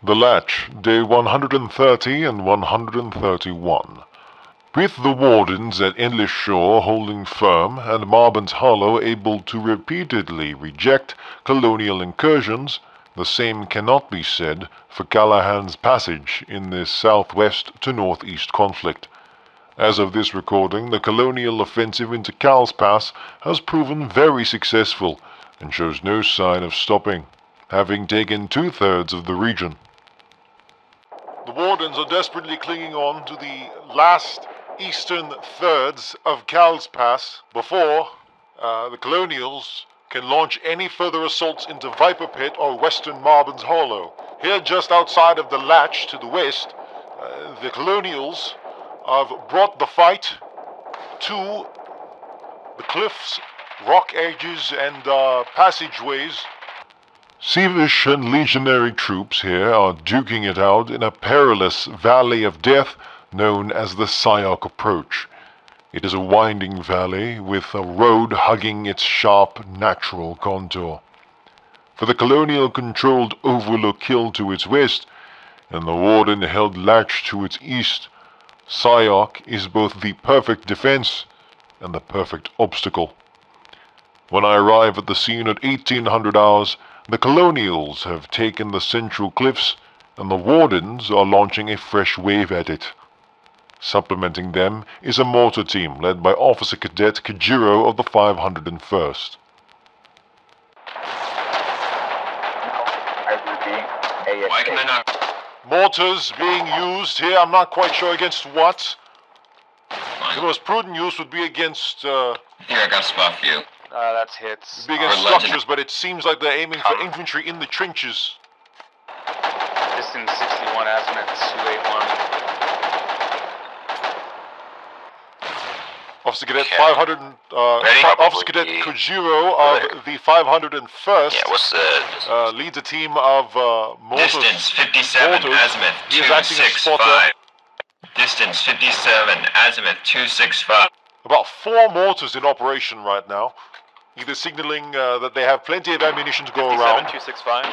The Latch, day 130 and 131. With the wardens at Endless Shore holding firm and Marben's Hollow able to repeatedly reject colonial incursions, the same cannot be said for Callahan's passage in this southwest to northeast conflict. As of this recording, the colonial offensive into Cal's Pass has proven very successful and shows no sign of stopping, having taken 2/3 of the region. The wardens are desperately clinging on to the last eastern thirds of Cal's Pass before the colonials can launch any further assaults into Viper Pit or western Marben's Hollow. Here just outside of the Latch to the west, the colonials have brought the fight to the cliffs, rock edges, and passageways. Sievish and legionary troops here are duking it out in a perilous valley of death known as the Sioc Approach. It is a winding valley with a road hugging its sharp natural contour. For the colonial-controlled Overlook Hill to its west and the warden-held Latch to its east, Sioc is both the perfect defense and the perfect obstacle. When I arrive at the scene at 1800 hours, the colonials have taken the central cliffs, and the wardens are launching a fresh wave at it. Supplementing them is a mortar team led by Officer Cadet Kajiro of the 501st. Why can I not? Mortars being used here, I'm not quite sure against what. Fine. The most prudent use would be against, Here, I got a spot for you. That's hits. be against Or legend. structures, but it seems like they're aiming for infantry in the trenches. Distance 61, azimuth 281. Officer Cadet Okay. 500, Ready? Officer Cadet Kojiro of the 501st Yeah, what's the leads a team of mortars. distance? 57, mortars. azimuth He is acting as 265. Distance 57, azimuth 265. About 4 mortars in operation right now, either signaling that they have plenty of ammunition to go around, 265.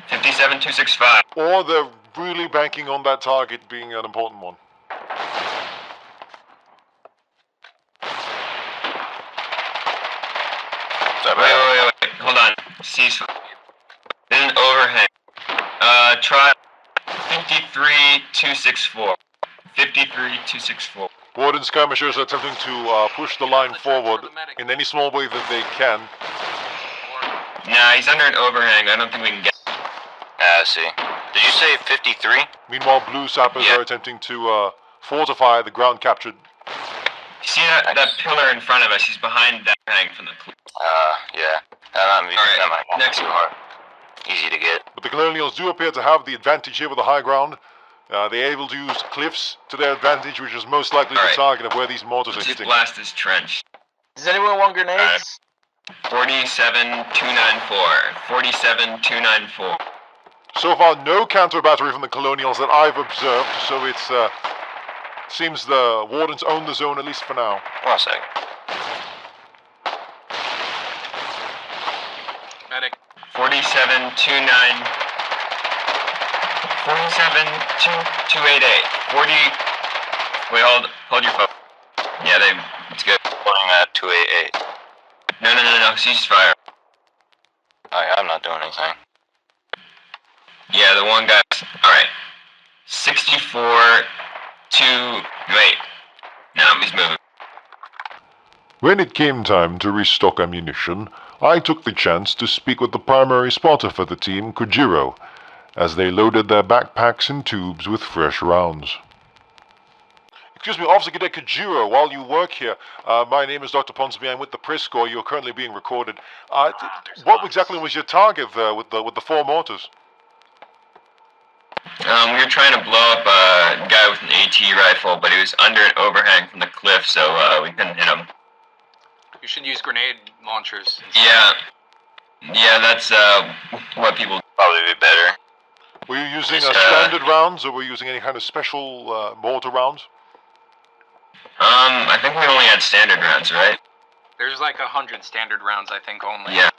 57, 265. or they're really banking on that target being an important one. Wait. Hold on. Cease. Then an overhang. Try 53, 264. 53, 264. Warden skirmishers are attempting to push the line forward in any small way that they can. Nah, he's under an overhang. I don't think we can get. I see. Did you say 53? Meanwhile, blue sappers Yeah. are attempting to fortify the ground captured. You see that pillar in front of us? He's behind that hang from the cliff. Yeah. That Alright, might be next too one. hard. Easy to get. But the colonials do appear to have the advantage here with the high ground. They're able to use cliffs to their advantage, which is most likely the Alright. target of where these mortars are Let's hitting. blast this trench. Does anyone want grenades? 47, 294. 47, 294. So far, no counter battery from the colonials that I've observed, so it's seems the wardens own the zone, at least for now. 1 second. Medic. 47, 29. 47, 288. 40. Wait, hold your phone. Yeah, it's good. Pointing at 288. No, ceasefire. I'm not doing anything. Yeah, the one guy. Alright. 64, 2. Wait. No, he's moving. When it came time to restock ammunition, I took the chance to speak with the primary spotter for the team, Kojiro, as they loaded their backpacks and tubes with fresh rounds. Excuse me, Officer Cadet Kojiro, while you work here, my name is Dr. Ponsonby. I'm with the PressCorps. You're currently being recorded. What exactly was your target there with the 4 mortars? We were trying to blow up a guy with an AT rifle, but he was under an overhang from the cliff, so we couldn't hit him. You should use grenade launchers. Yeah, that's what people. Probably be better. Were you using Yes, standard rounds, or were you using any kind of special mortar rounds? I think we only had standard rounds, right? There's like 100 standard rounds, I think, only. Yeah.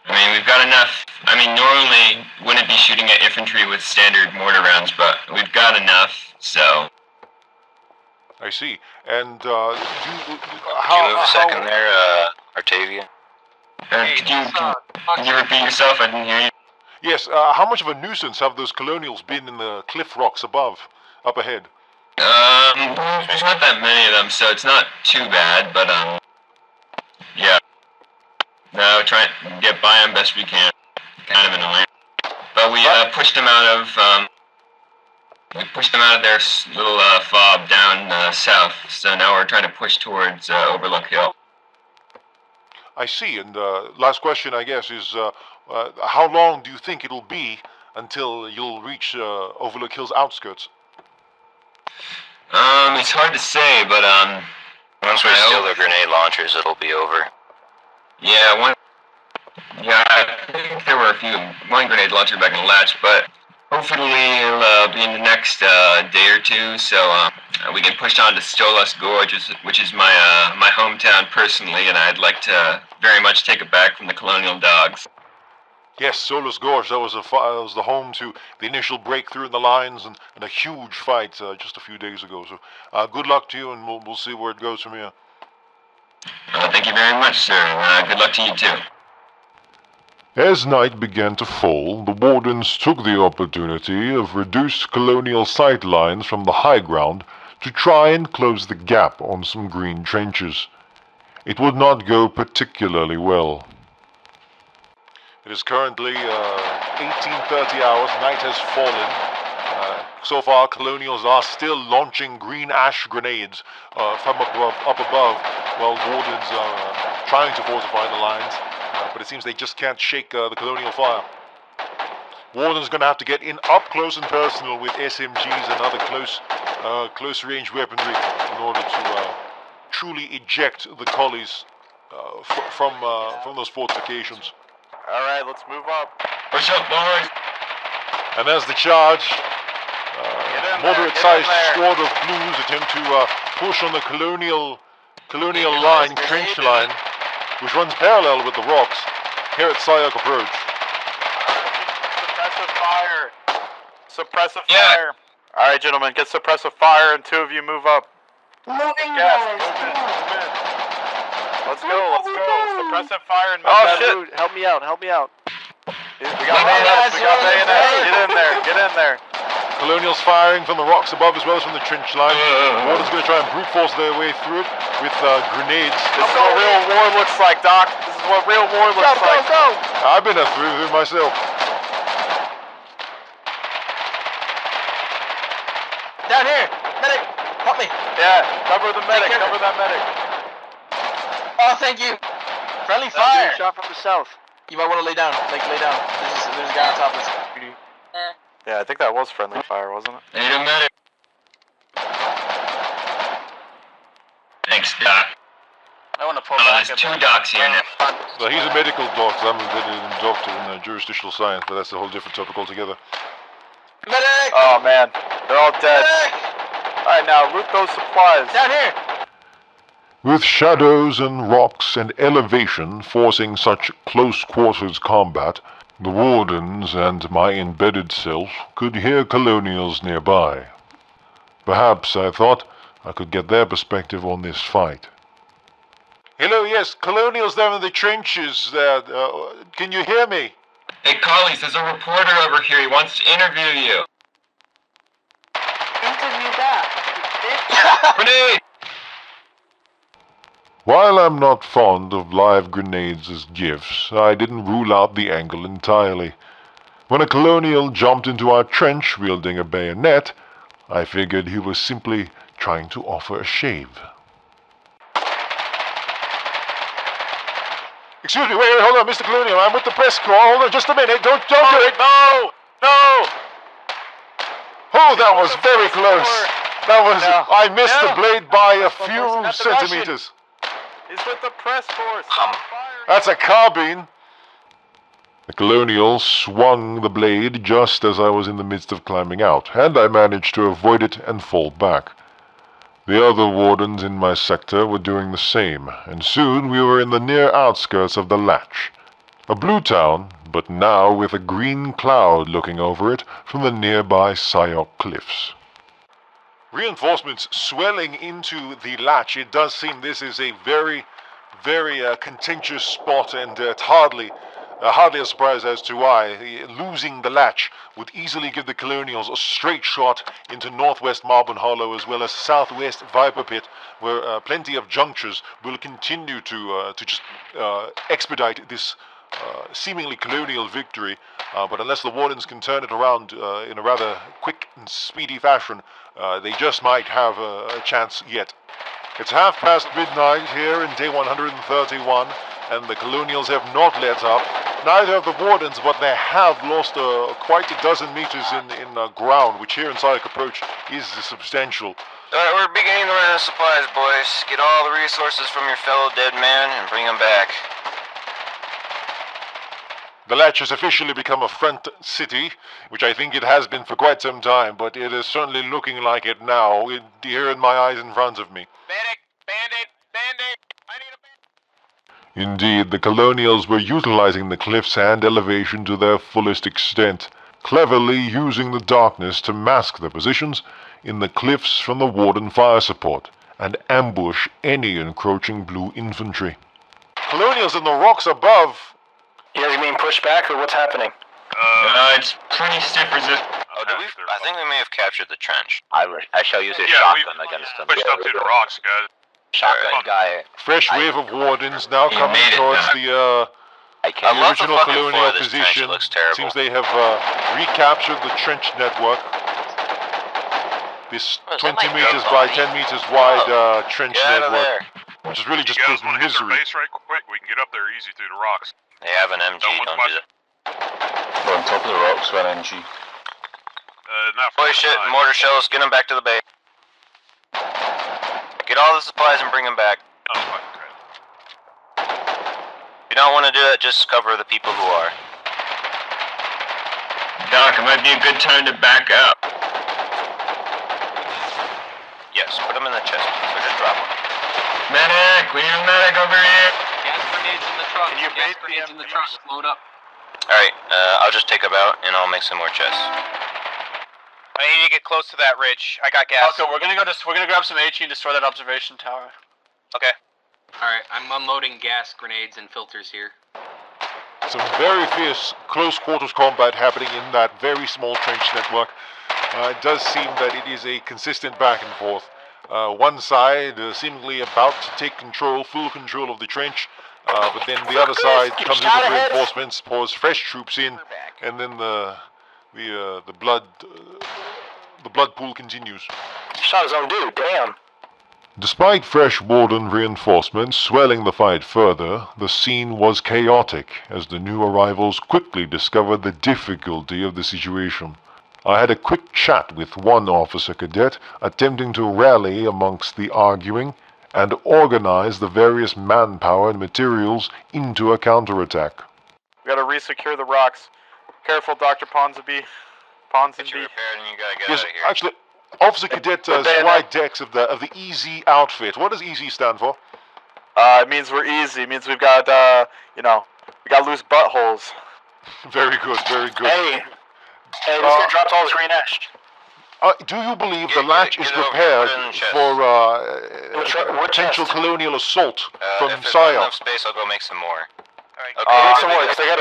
I mean, we've got enough. I mean, normally wouldn't be shooting at infantry with standard mortar rounds, but we've got enough, so... I see. And, Can you move a second there, Artavia? Can you repeat yourself? I didn't hear you. Yes, how much of a nuisance have those colonials been in the cliff rocks up ahead? There's not that many of them, so it's not too bad, but, yeah. No, try and get by them best we can. Kind of annoying. But we, pushed them out of, their little, fob down, south, so now we're trying to push towards, Overlook Hill. I see, and, last question, I guess, is, how long do you think it'll be until you'll reach, Overlook Hill's outskirts? It's hard to say, but, Once we steal the grenade launchers, it'll be over. Yeah, I think there were one grenade launcher back in the latch, but hopefully it'll be in the next day or two, so we can push on to Stolas Gorge, which is my hometown personally, and I'd like to very much take it back from the colonial dogs. Yes, Solas Gorge, that was the home to the initial breakthrough in the lines and a huge fight just a few days ago. So good luck to you, and we'll see where it goes from here. Thank you very much, sir. Good luck to you, too. As night began to fall, the wardens took the opportunity of reduced colonial sight lines from the high ground to try and close the gap on some green trenches. It would not go particularly well. It is currently 18:30 hours, night has fallen. So far, colonials are still launching green ash grenades from up above, while wardens are trying to fortify the lines, but it seems they just can't shake the colonial fire. Warden's going to have to get in up close and personal with SMGs and other close-range weaponry in order to truly eject the collies from those fortifications. Alright, let's move up. Push up, boys! And as the charge, moderate-sized squad of blues attempt to push on the colonial trench line, which runs parallel with the rocks here at Sioc approach. Suppressive fire. Suppressive fire. Alright, gentlemen, get suppressive fire and two of you move up. Moving, Yes, guys. move in. Let's go. Suppressive fire and Oh shit! Help me out! We got bayonets. Get in there. Colonials firing from the rocks above as well as from the trench line. Warden's going to try and brute force their way through it with grenades. This is what real war looks like, Doc. This is what real war looks like. Go! I've been through it myself. Down here! Medic! Help me! Yeah, cover the medic. Cover that medic. Oh, thank you! Friendly Fire. fire! Shot from the south. You might want to lay down. Lay down. There's a guy on top of us. Yeah, I think that was friendly fire, wasn't it? Need a medic. Thanks, Doc. I want to pull back. There's two docs here now. So he's a medical doctor. I'm a doctor in jurisdictional science, but that's a whole different topic altogether. Medic! Oh man, they're all dead. Medic! Alright, now loot those supplies. Down here! With shadows and rocks and elevation forcing such close-quarters combat, the wardens and my embedded self could hear colonials nearby. Perhaps, I thought, I could get their perspective on this fight. Hello, yes, colonials down in the trenches there. Can you hear me? Hey, Collies, there's a reporter over here. He wants to interview you. Interview that. Grenade! While I'm not fond of live grenades as gifts, I didn't rule out the angle entirely. When a colonial jumped into our trench wielding a bayonet, I figured he was simply trying to offer a shave. Excuse me, wait, hold on, Mr. Colonial, I'm with the PressCorps. Hold on, just a minute, don't do it. No! Oh, that was very close. I missed the blade by a few Not the centimeters. He's with the PressCorps. That's a carbine. The colonial swung the blade just as I was in the midst of climbing out, and I managed to avoid it and fall back. The other wardens in my sector were doing the same, and soon we were in the near outskirts of the latch. A blue town, but now with a green cloud looking over it from the nearby Sioc cliffs. Reinforcements swelling into the latch. It does seem this is a very contentious spot, and it's hardly a surprise as to why. Losing the latch would easily give the Colonials a straight shot into northwest Marble Hollow as well as southwest Viper Pit, where plenty of junctures will continue to just expedite this seemingly Colonial victory. But unless the Wardens can turn it around in a rather quick and speedy fashion, they just might have a chance yet. It's midnight here in day 131, and the Colonials have not let up. Neither have the Wardens, but they have lost quite a dozen meters in ground, which here in Sioc Approach is substantial. Alright, we're beginning to run out of supplies, boys. Get all the resources from your fellow dead man and bring them back. The latch has officially become a front city, which I think it has been for quite some time, but it is certainly looking like it now, here in my eyes in front of me. Medic! Bandit! Bandit! I need a bandit! Indeed, the Colonials were utilizing the cliffside elevation to their fullest extent, cleverly using the darkness to mask their positions in the cliffs from the Warden fire support, and ambush any encroaching blue infantry. Colonials in the rocks above. You guys being pushed back, or what's happening? It's pretty stiff resistance. Oh, I think we may have captured the trench. I shall use a shotgun against them. Pushed up through the rocks, guys. Shotgun guy. Fresh wave of Wardens now coming towards the original Colonial position. Seems they have recaptured the trench network. This 20 meters by 10 meters wide trench network, which is really just you guys proving want to hit their misery. base right quick? We can get up there easy through the rocks. They have an MG, don't do that. We're on top of the rocks with an NG. Not for Holy shit, mortar shells, get them back to the base. Get all the supplies and bring them back. Oh, fucking crap. If you don't want to do it, just cover the people who are. Doc, it might be a good time to back up. Yes, put them in the chest, so just drop them. Medic! We need a medic over here! Gas grenades in the truck. Can you Gas bait the grenades in the MPs? truck. Load up. Alright, I'll just take them out and I'll make some more chests. I need to get close to that ridge. I got gas. Okay, we're gonna grab some HE and destroy that observation tower. Okay. Alright, I'm unloading gas grenades and filters here. Some very fierce close quarters combat happening in that very small trench network. It does seem that it is a consistent back and forth. One side seemingly about to take full control of the trench, but then the other side comes in with reinforcements, pours fresh troops in, and then the blood pool continues. Shot his own dude, damn. Despite fresh Warden reinforcements swelling the fight further, the scene was chaotic as the new arrivals quickly discovered the difficulty of the situation. I had a quick chat with one officer cadet attempting to rally amongst the arguing and organize the various manpower and materials into a counterattack. We gotta resecure the rocks. Careful, Dr. Ponsonby. Get you repaired and you gotta get Yes, out of here. actually, Officer Cadet Slide Dex of the Easy outfit. What does Easy stand for? It means we're easy. It means we've got, we got loose buttholes. Very good, very good. Hey, this guy dropped all his green ash. Do you believe the latch is prepared for potential colonial assault from If there's not enough Sioc? space, I'll go make some more. Make some more, 'cause I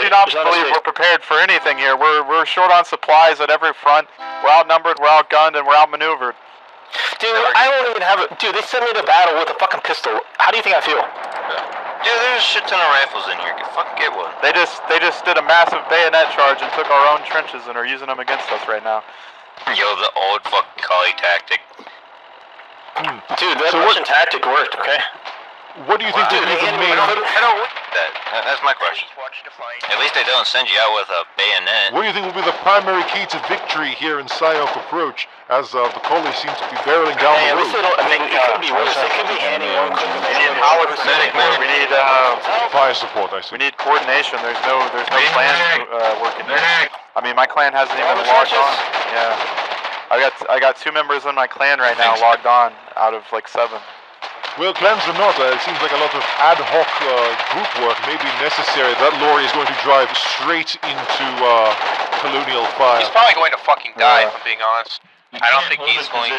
do not believe we're prepared for anything here. We're short on supplies at every front. We're outnumbered, we're outgunned, and we're outmaneuvered. Dude, I don't even have it. Dude, they sent me to battle with a fucking pistol. How do you think I feel? Dude, there's a shit ton of rifles in here. Fucking get one. They just did a massive bayonet charge and took our own trenches and are using them against us right now. Yo, the old fucking collie tactic. Dude, that So Russian tactic worked, okay? What do you think would be the main... I don't want that. That's my question. At least they don't send you out with a bayonet. What do you think will be the primary key to victory here in Sioc Approach, as the collie seems to be barreling down Hey, the at least they road? don't, I mean, it could be worse. It could be handing one quick. We need Fire support, I see. we need coordination. There's no plan working here. I mean, my clan hasn't even logged on. Yeah, I got 2 members in my clan right now logged on out of like 7. Well, plans or not, it seems like a lot of ad hoc group work may be necessary. That lorry is going to drive straight into Colonial Fire. He's probably going to fucking die, if I'm being honest. I don't think he's going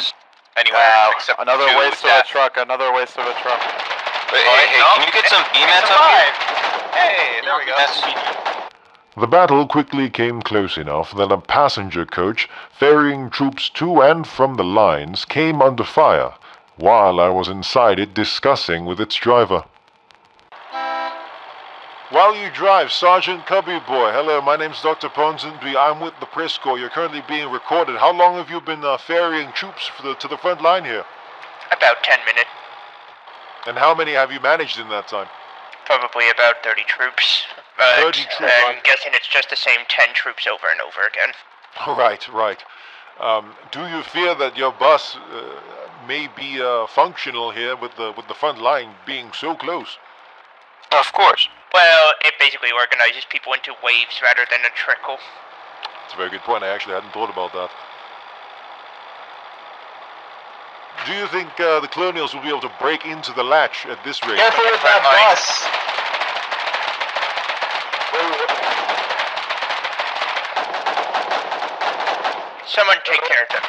anywhere except Another to waste of a death. truck, another waste of a truck. Hey, can you get some BMATs up here? Hey, there we go. The battle quickly came close enough that a passenger coach ferrying troops to and from the lines came under fire, while I was inside it discussing with its driver. While you drive, Sergeant Cubby Boy. Hello, my name's Dr. Ponsonby. I'm with the PressCorps. You're currently being recorded. How long have you been ferrying troops to the front line here? About 10 minutes. And how many have you managed in that time? Probably about 30 troops. But 30 troops, I'm right. guessing it's just the same 10 troops over and over again. Right. Do you fear that your bus may be functional here with the front line being so close? Of course. Well, it basically organizes people into waves rather than a trickle. That's a very good point. I actually hadn't thought about that. Do you think the Colonials will be able to break into the latch at this rate? Careful with that bus. Someone take care of them.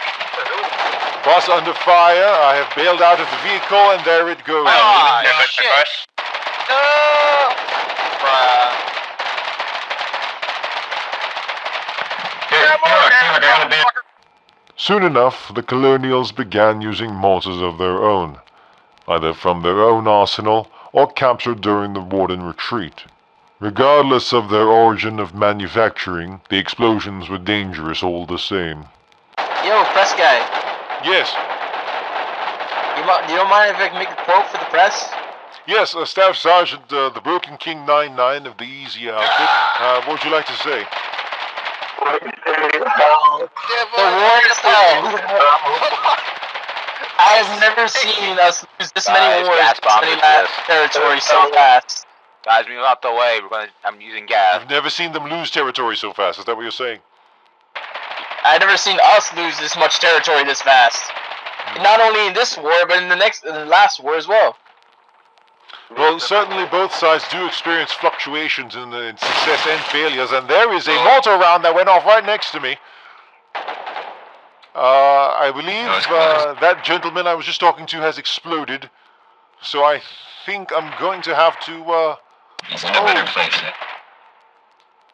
Bus under fire. I have bailed out of the vehicle, and there it goes. Shit. Soon enough, the Colonials began using mortars of their own, either from their own arsenal or captured during the Warden retreat. Regardless of their origin of manufacturing, the explosions were dangerous all the same. Yo, press guy. Yes, You don't mind if I can make a quote for the press? yes, Staff Sergeant, the Broken King 99 of the Easy outfit. What would you like to say? The war is hell. I have never seen us lose this many wars, this many territory so fast. Guys, move out the way. I'm using gas. I've never seen them lose territory so fast. Is that what you're saying? I've never seen us lose this much territory this fast. Not only in this war, but in the last war as well. Well, certainly both sides do experience fluctuations in success and failures, and there is a mortar round that went off right next to me. I believe that gentleman I was just talking to has exploded, so I think I'm going to have to, He's in a better place.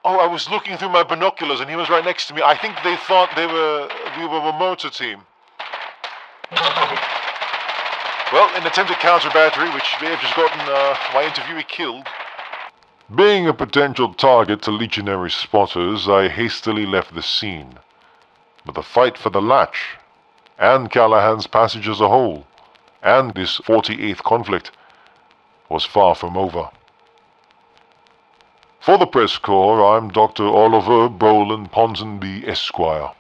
Oh, I was looking through my binoculars, and he was right next to me. I think they thought we were a mortar team. Well, an attempted counter-battery, which may have just gotten my interviewee killed. Being a potential target to legionary spotters, I hastily left the scene. But the fight for the latch, and Callahan's passage as a whole, and this 48th conflict, was far from over. For the PressCorps, I'm Dr. Oliver Brolin Ponsonby, Esquire.